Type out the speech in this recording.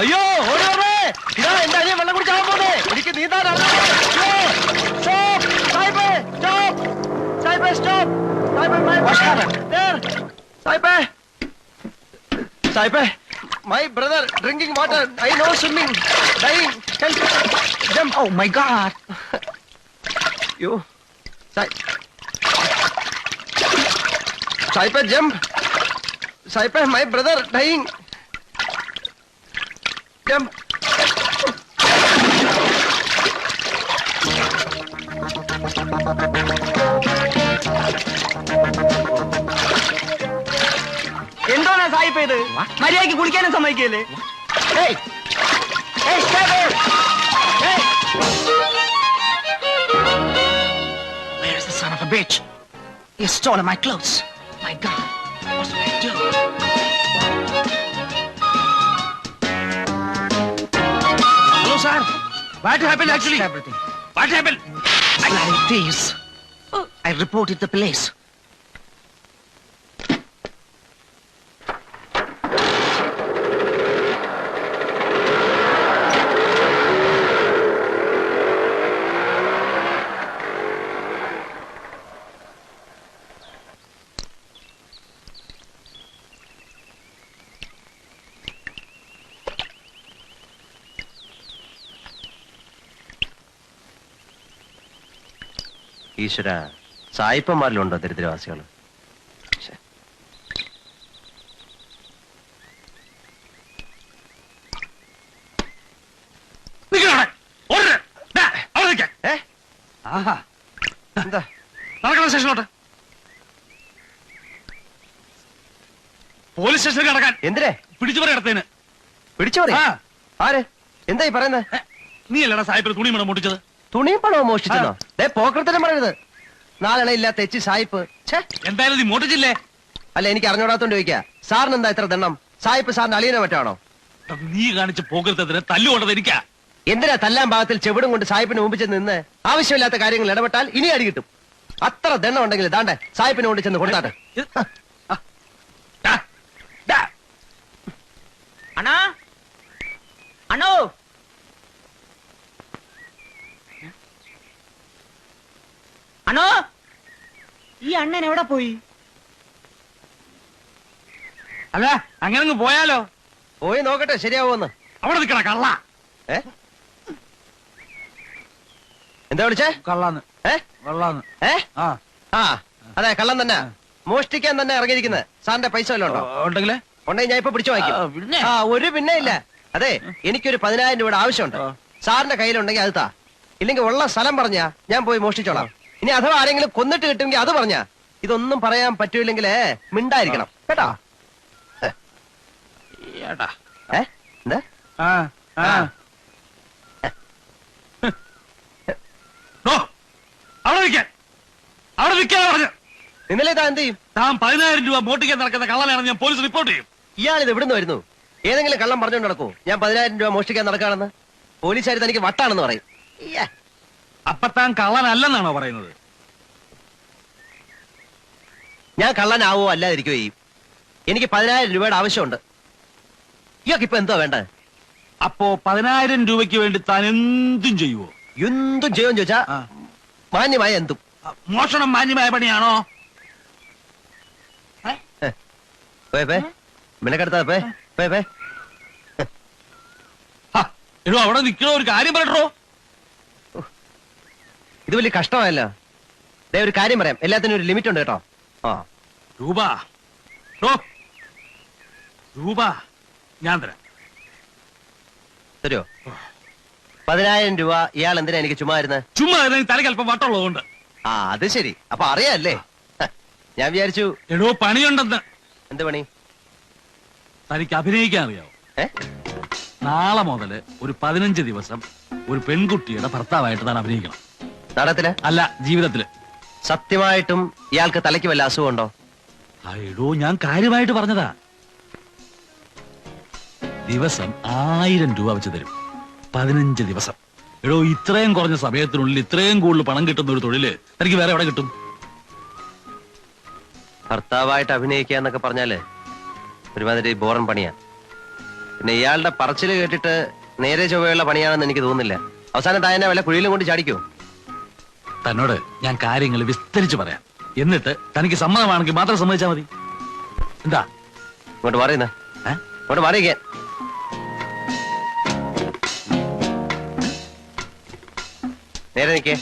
അയ്യോ ഓടിയോടേ, ഇതാ എന്റെ അനിയൻ വെള്ളം കുടിച്ചാൻ പോണേ. എനിക്ക് നീന്താൻ my brother drinking water. I know swimming. Dying. Help. Jump. Oh my God. You. Saipe, jump. Saipe, my brother dying. Jump. എന്താണ് സായിപ്പ് ഇത്? മര്യാദയ്ക്ക് കുളിക്കാനും സമ്മതിക്കല്ലേ? Hey. Hey, stay there. Hey. Where's the son of a bitch? He stole my clothes. My God, what should I do? Hello, sir. What happened actually? Everything. What happened? Bloody thieves. I reported the police. ഈശ്വര, സായിപ്പന്മാരിലുണ്ടോ ദരിദ്രവാസികൾ? എന്താ സ്റ്റേഷനിലോട്ട്, police സ്റ്റേഷനിൽ കിടക്കാൻ. എന്തിനെ? പിടിച്ചു പറ ഇടത്തേന്. പിടിച്ചോ? ആര്? എന്തായി പറയുന്നത്? നീ അല്ലടാ സായിപ്പിന് തുണി മണം മുട്ടിച്ചത്? തുണിയും പണവും മോഷ്ടിച്ചെന്നോ? പോക്കർത്തരം പറയരുത്. നാളെ ഇല്ലാത്ത തെച്ചി സായിപ്പ്. എന്തായാലും നീ മോട്ടിച്ചില്ലേ? അല്ല, എനിക്ക് അറിഞ്ഞോടാത്തോണ്ട് ചോദിക്കാ. സാറിന് എന്താ ഇത്ര ദണ്ണം? സായിപ്പ് സാറിന് അളിയനെ മറ്റാണോ? നീ കാണിച്ച പോകരുത്തതിന് തല്ലുകൊണ്ടത് എനിക്കാ. എന്തിനാ തല്ലാൻ ഭാഗത്തിൽ ചെവിടും കൊണ്ട് സായിപ്പിന് മുമ്പിൽ ചെന്ന് നിന്ന് ആവശ്യമില്ലാത്ത കാര്യങ്ങൾ ഇടപെട്ടാൽ ഇനി അടി കിട്ടും. അത്ര ദണ്ണം ഉണ്ടെങ്കിൽ ദാണ്ടെ സായിപ്പിന് കൊണ്ട് ചെന്ന് കൊടുത്താട്ടെ. അണ്ണാ, അണ്ണോ, അണ്ണോ, ഈ അണ്ണൻ എവിടെ പോയി? അല്ല, അങ്ങനെ പോയാലോ? പോയി നോക്കട്ടെ ശരിയാവോന്ന്. അവിടെ നിൽക്കണ കള്ള. എന്താ വിളിച്ചേ? കള്ളാന്ന്. കള്ളാന്ന്. അതെ, കള്ളം തന്നെ. മോഷ്ടിക്കാൻ തന്നെ ഇറങ്ങിയിരിക്കുന്നത്. സാറിന്റെ പൈസ വല്ലതും ഉണ്ടോ? ഉണ്ടെങ്കിലേ ഉണ്ടെങ്കിൽ ഞാൻ ഇപ്പൊ പിടിച്ചു വാങ്ങിക്കും. ഒരു പിന്നെ ഇല്ല. അതെ, എനിക്കൊരു 10,000 രൂപയുടെ ആവശ്യമുണ്ട്. സാറിന്റെ കയ്യിലുണ്ടെങ്കിൽ അത് താ. ഇല്ലെങ്കിൽ ഉള്ള സ്ഥലം പറഞ്ഞാ ഞാൻ പോയി മോഷ്ടിച്ചോളാം. ഇനി അഥവാ ആരെങ്കിലും കൊന്നിട്ട് കിട്ടുമെങ്കിൽ അത് പറഞ്ഞാ. ഇതൊന്നും പറയാൻ പറ്റൂല്ലെങ്കിൽ മിണ്ടായിരിക്കണം കേട്ടാ. എന്താ? ഇന്നലെ താൻ എന്ത് ചെയ്യും? താൻ 10,000 രൂപ മോട്ടിക്കാൻ നടക്കുന്ന കള്ളനാണെന്ന് ഞാൻ പോലീസ് റിപ്പോർട്ട് ചെയ്യും. ഇയാളിത് എവിടുന്ന് വരുന്നു? ഏതെങ്കിലും കള്ളം പറഞ്ഞുകൊണ്ട് നടക്കൂ ഞാൻ 10,000 രൂപ മോഷ്ടിക്കാൻ നടക്കാണെന്ന്? പോലീസുകാർ തനിക്ക് വട്ടാണെന്ന് പറയും. അപ്പൊ താൻ കള്ളനല്ലെന്നാണോ പറയുന്നത്? ഞാൻ കള്ളനാവോ അല്ലാതിരിക്കുകയോ ചെയ്യും. എനിക്ക് 10,000 രൂപയുടെ ആവശ്യമുണ്ട്. ഇയാൾക്ക് ഇപ്പൊ എന്താ വേണ്ടത്? അപ്പോ 10,000 രൂപയ്ക്ക് വേണ്ടി താൻ എന്തും ചെയ്യുവോ? എന്തും ചെയ്യുമെന്ന് ചോദിച്ചാ മാന്യമായ എന്തും. മോഷണം മാന്യമായ പണിയാണോ? അവിടെ നിൽക്കണോ? ഒരു കാര്യം പറയട്ടോ. ഇത് വലിയ കഷ്ടമായല്ലോ. ഒരു കാര്യം പറയാം, എല്ലാത്തിനും ഒരു ലിമിറ്റ് ഉണ്ട് കേട്ടോ. രൂപ രൂപ ഞാൻ തരാം. തരുമോ? 10,000 രൂപ ഇയാൾ എന്തിനാ എനിക്ക് ചുമ്മാ ഇരുന്നത്? ചുമ്മാ തലക്ക് അല്പം വട്ടമുള്ളതുകൊണ്ട്. അത് ശരി. അപ്പൊ അറിയാല്ലേ? ഞാൻ വിചാരിച്ചു എടോ പണിയുണ്ടെന്ന്. എന്ത് പണി? തനിക്ക് അഭിനയിക്കാൻ അറിയാവോ? നാളെ മുതല് ഒരു 15 ദിവസം ഒരു പെൺകുട്ടിയുടെ ഭർത്താവായിട്ട് താൻ അഭിനയിക്കണം. നാടകത്തില്? അല്ല, ജീവിതത്തില്. സത്യമായിട്ടും ഇയാൾക്ക് തലയ്ക്ക് വല്ല അസുഖമുണ്ടോ? എടോ ഞാൻ കാര്യമായിട്ട് പറഞ്ഞതാ. ദിവസം 1000 രൂപ വെച്ച് തരും. 15 ദിവസം. എടോ ഇത്രയും കുറഞ്ഞ സമയത്തിനുള്ളിൽ ഇത്രയും കൂടുതൽ പണം കിട്ടുന്ന ഒരു തൊഴില് തനിക്ക് വേറെ എവിടെ കിട്ടും? ഭർത്താവായിട്ട് അഭിനയിക്കുക എന്നൊക്കെ പറഞ്ഞാല് ഒരുമാതിരി ബോറൻ പണിയാ. പിന്നെ ഇയാളുടെ പറച്ചില് കേട്ടിട്ട് നേരെ ചൊവ്വയുള്ള പണിയാണെന്ന് എനിക്ക് തോന്നുന്നില്ല. അവസാനം താൻ എന്നെ വല്ല കുഴിയിലും കൊണ്ട് ചാടിക്കോ? തന്നോട് ഞാൻ കാര്യങ്ങൾ വിസ്തരിച്ച് പറയാം. എന്നിട്ട് തനിക്ക് സമ്മതമാണെങ്കിൽ മാത്രം സമ്മതിച്ചാൽ മതി. എന്താ ഇങ്ങോട്ട് മാറിയെന്നാ, ഇങ്ങോട്ട് മാറിയിക്കാൻ. നേരെ നിൽക്കേ.